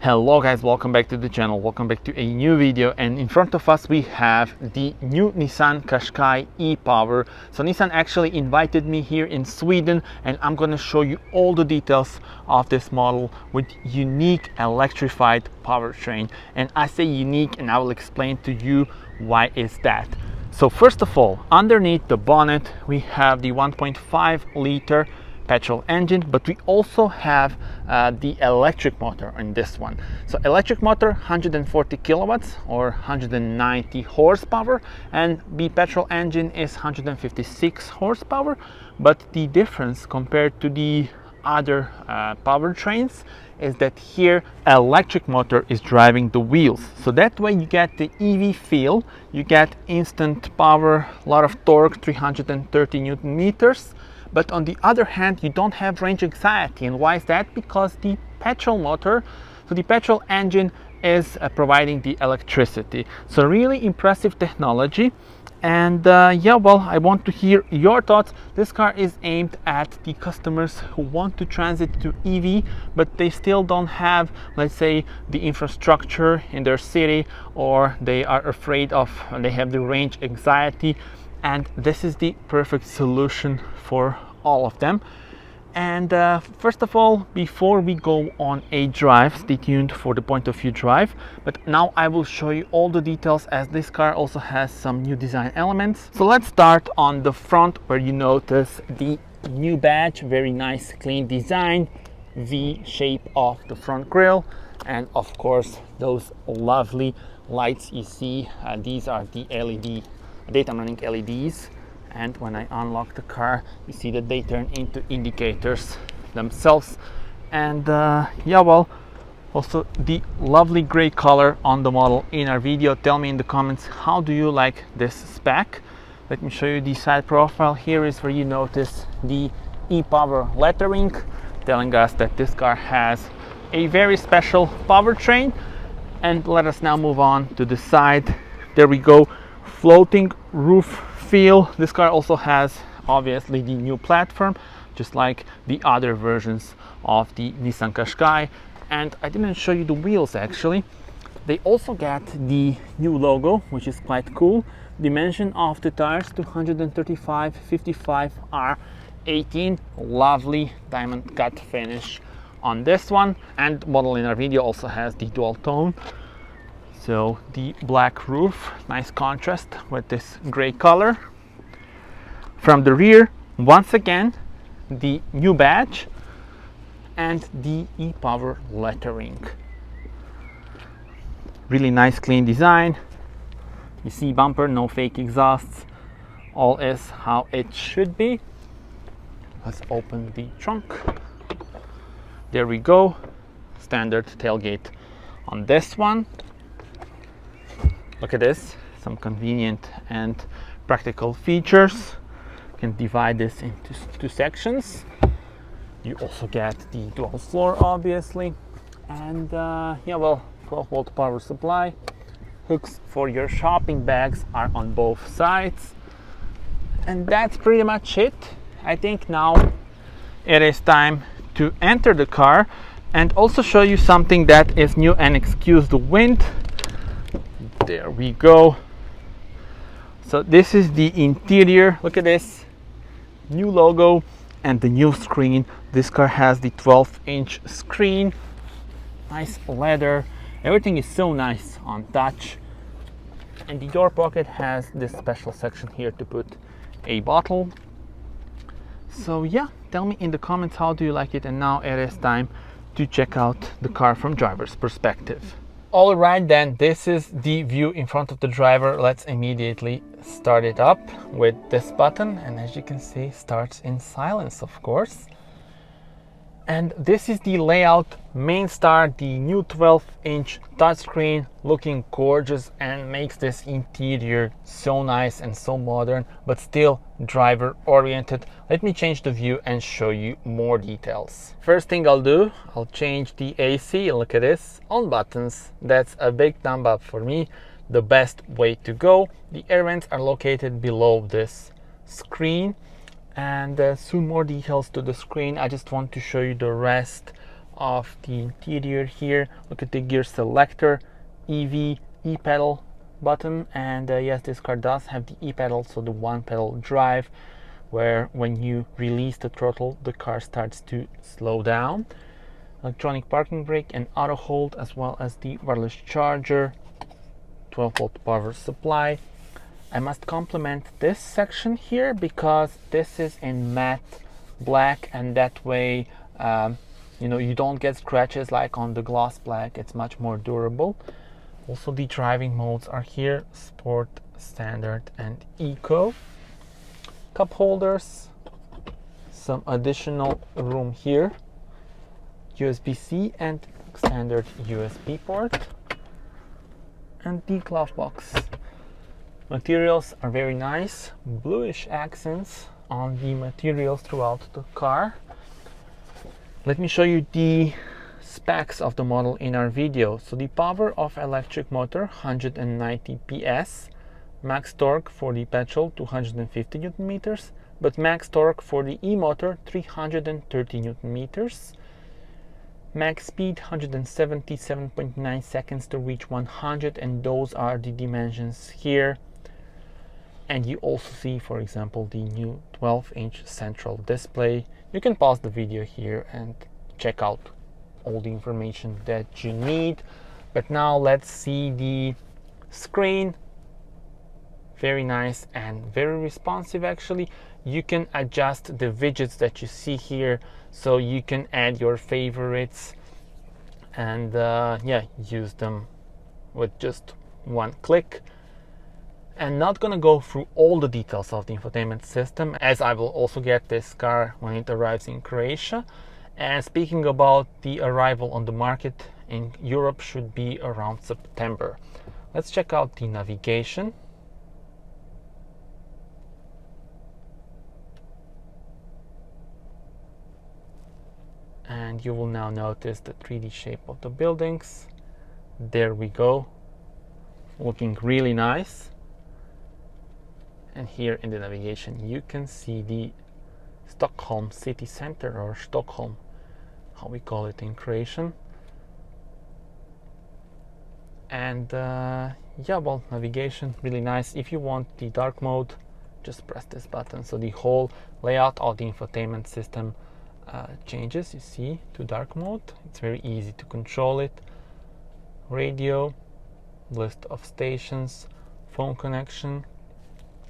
Hello guys, welcome back to the channel, welcome back to a new video. And in front of us we have the new Nissan Qashqai e-Power. So Nissan actually invited me here in Sweden, and I'm going to show you all the details of this model with unique electrified powertrain. And I say unique, and I will explain to you why is that. So first of all, underneath the bonnet we have the 1.5 liter petrol engine, but we also have the electric motor in this one. So electric motor, 140 kilowatts or 190 horsepower, and the petrol engine is 156 horsepower. But the difference compared to the other powertrains is that here electric motor is driving the wheels, so that way you get the EV feel, you get instant power, a lot of torque, 330 newton meters. But on the other hand, you don't have range anxiety. And why is that? Because the petrol motor, so the petrol engine is providing the electricity. So really impressive technology. And yeah, well, I want to hear your thoughts. This car is aimed at the customers who want to transit to EV, but they still don't have, let's say, the infrastructure in their city, or they are afraid of, they have the range anxiety. And this is the perfect solution for all of them. And first of all, before we go on a drive, stay tuned for the point of view drive. But now I will show you all the details, as this car also has some new design elements. So let's start on the front, where you notice the new badge, very nice clean design, V shape of the front grille, and of course those lovely lights you see. These are the LED daytime running LEDs, and when I unlock the car you see that they turn into indicators themselves. And yeah, well, also the lovely gray color on the model in our video. Tell me in the comments, how do you like this spec? Let me show you the side profile. Here is where you notice the e-Power lettering, telling us that this car has a very special powertrain. And let us now move on to the side. There we go, floating roof feel. This car also has obviously the new platform, just like the other versions of the Nissan Qashqai. And I didn't show you the wheels actually. They also get the new logo, which is quite cool. Dimension of the tires, 235 55 R18. Lovely diamond cut finish on this one. And model in our video also has the dual tone. So the black roof, nice contrast with this gray color. From the rear, once again, the new badge and the e-Power lettering. Really nice clean design. You see bumper, no fake exhausts. All is how it should be. Let's open the trunk. There we go. Standard tailgate on this one. Look at this, some convenient and practical features. You can divide this into two sections. You also get the dual floor, obviously. And yeah, well, 12-volt power supply. Hooks for your shopping bags are on both sides. And that's pretty much it. I think now it is time to enter the car and also show you something that is new, and excuse the wind. There we go. So this is the interior. Look at this, new logo and the new screen. This car has the 12-inch screen, nice leather, everything is so nice on touch. And the door pocket has this special section here to put a bottle. So yeah, tell me in the comments, how do you like it? And now it is time to check out the car from driver's perspective. All right, then, this is the view in front of the driver. Let's immediately start it up with this button, and as you can see, starts in silence, of course. And this is the layout. Main star, the new 12-inch touchscreen, looking gorgeous and makes this interior so nice and so modern, but still driver oriented. Let me change the view and show you more details. First thing I'll do, I'll change the AC. Look at this, on buttons. That's a big thumb up for me, the best way to go. The air vents are located below this screen, and soon more details to the screen. I just want to show you the rest of the interior here. Look at the gear selector, EV, e-pedal button, and yes, this car does have the e-pedal, so the one pedal drive, where when you release the throttle the car starts to slow down. Electronic parking brake and auto hold, as well as the wireless charger, 12-volt power supply. I must compliment this section here because this is in matte black, and that way you know, you don't get scratches like on the gloss black. It's much more durable. Also, the driving modes are here: sport, standard, and eco. Cup holders, some additional room here, USB-C and standard USB port, and the glove box. Materials are very nice, bluish accents on the materials throughout the car. Let me show you the specs of the model in our video. So the power of electric motor 190 PS, max torque for the petrol 250 Newton meters, but max torque for the e-motor 330 Newton meters. Max speed 177.9 seconds to reach 100, and those are the dimensions here. And you also see, for example, the new 12-inch central display. You can pause the video here and check out all the information that you need. But now let's see the screen. Very nice and very responsive actually. You can adjust the widgets that you see here, so you can add your favorites and yeah, use them with just one click. And not gonna go through all the details of the infotainment system, as I will also get this car when it arrives in Croatia. And speaking about the arrival on the market in Europe, should be around September. Let's check out the navigation. And you will now notice the 3D shape of the buildings. There we go, looking really nice. And here in the navigation you can see the Stockholm city center, or Stockholm, how we call it in Croatian. And yeah, well, navigation really nice. If you want the dark mode, just press this button, so the whole layout of the infotainment system changes, you see, to dark mode. It's very easy to control it. Radio, list of stations, phone connection,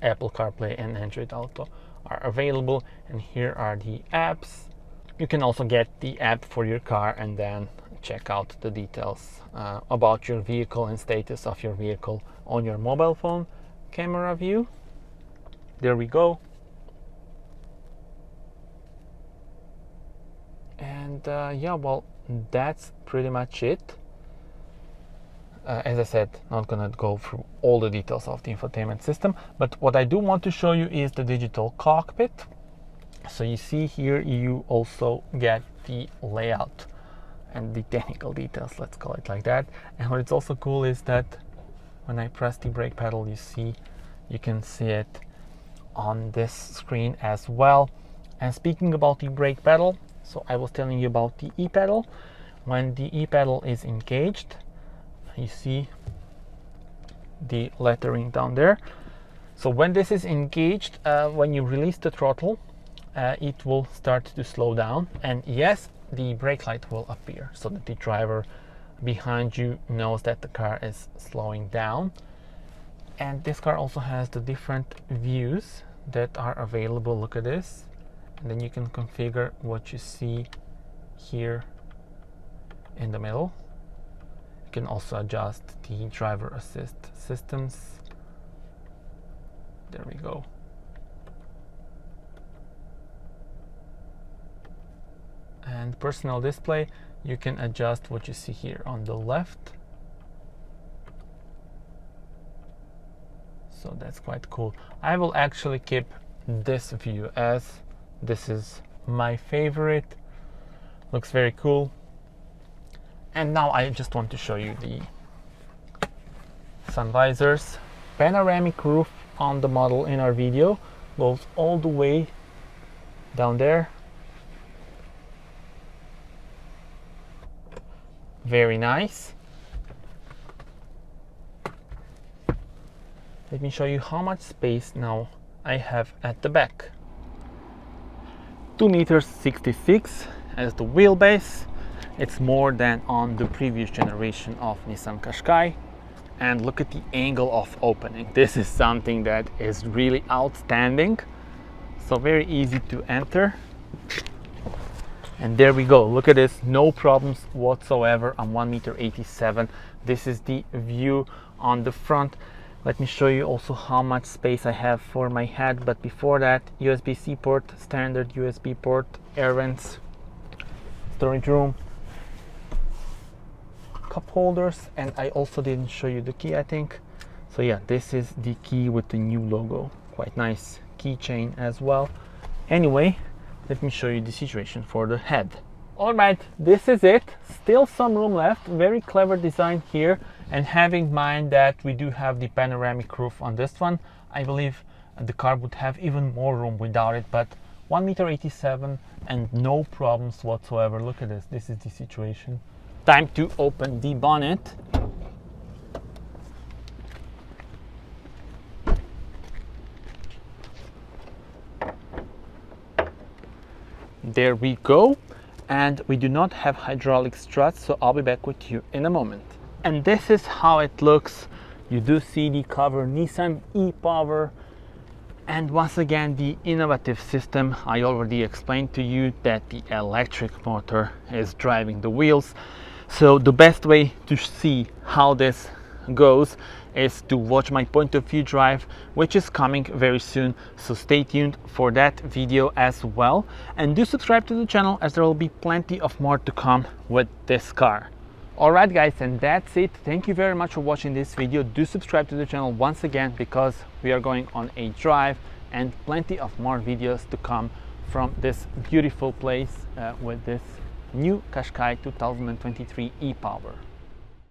Apple CarPlay and Android Auto are available, and here are the apps. You can also get the app for your car and then check out the details about your vehicle and status of your vehicle on your mobile phone. Camera view, there we go. And yeah, well, that's pretty much it. As I said, not gonna go through all the details of the infotainment system, but what I do want to show you is the digital cockpit. So you see here, you also get the layout and the technical details, let's call it like that. And what is also cool is that when I press the brake pedal, you can see it on this screen as well. And speaking about the brake pedal, so I was telling you about the e-pedal. When the e-pedal is engaged, you see the lettering down there. So when this is engaged, when you release the throttle, it will start to slow down, and yes, the brake light will appear so that the driver behind you knows that the car is slowing down. And this car also has the different views that are available. Look at this, and then you can configure what you see here in the middle. You can also adjust the driver assist systems. There we go. And personal display, you can adjust what you see here on the left. So that's quite cool. I will actually keep this view, as this is my favorite. Looks very cool. And now I just want to show you the sun visors. Panoramic roof on the model in our video goes all the way down there. Very nice. Let me show you how much space now I have at the back. 2.66 meters as the wheelbase. It's more than on the previous generation of Nissan Qashqai. And look at the angle of opening. This is something that is really outstanding. So very easy to enter. And there we go. Look at this, no problems whatsoever. I'm 1.87 meters. This is the view on the front. Let me show you also how much space I have for my head, but before that, USB-C port, standard USB port, air vents, storage room, cup holders, and I also didn't show you the key, I think. So yeah, this is the key with the new logo. Quite nice keychain as well. Anyway, let me show you the situation for the head. All right, this is it. Still some room left. Very clever design here. And having in mind that we do have the panoramic roof on this one, I believe the car would have even more room without it. But 1.87 meters and no problems whatsoever. Look at this. This is the situation. Time to open the bonnet. There we go. And we do not have hydraulic struts, so I'll be back with you in a moment. And this is how it looks. You do see the cover Nissan e-Power, and once again the innovative system. I already explained to you that the electric motor is driving the wheels. So the best way to see how this goes is to watch my point of view drive, which is coming very soon, so stay tuned for that video as well, and do subscribe to the channel as there will be plenty of more to come with this car. Alright guys, and that's it. Thank you very much for watching this video. Do subscribe to the channel once again, because we are going on a drive and plenty of more videos to come from this beautiful place with this new Qashqai 2023 e-Power.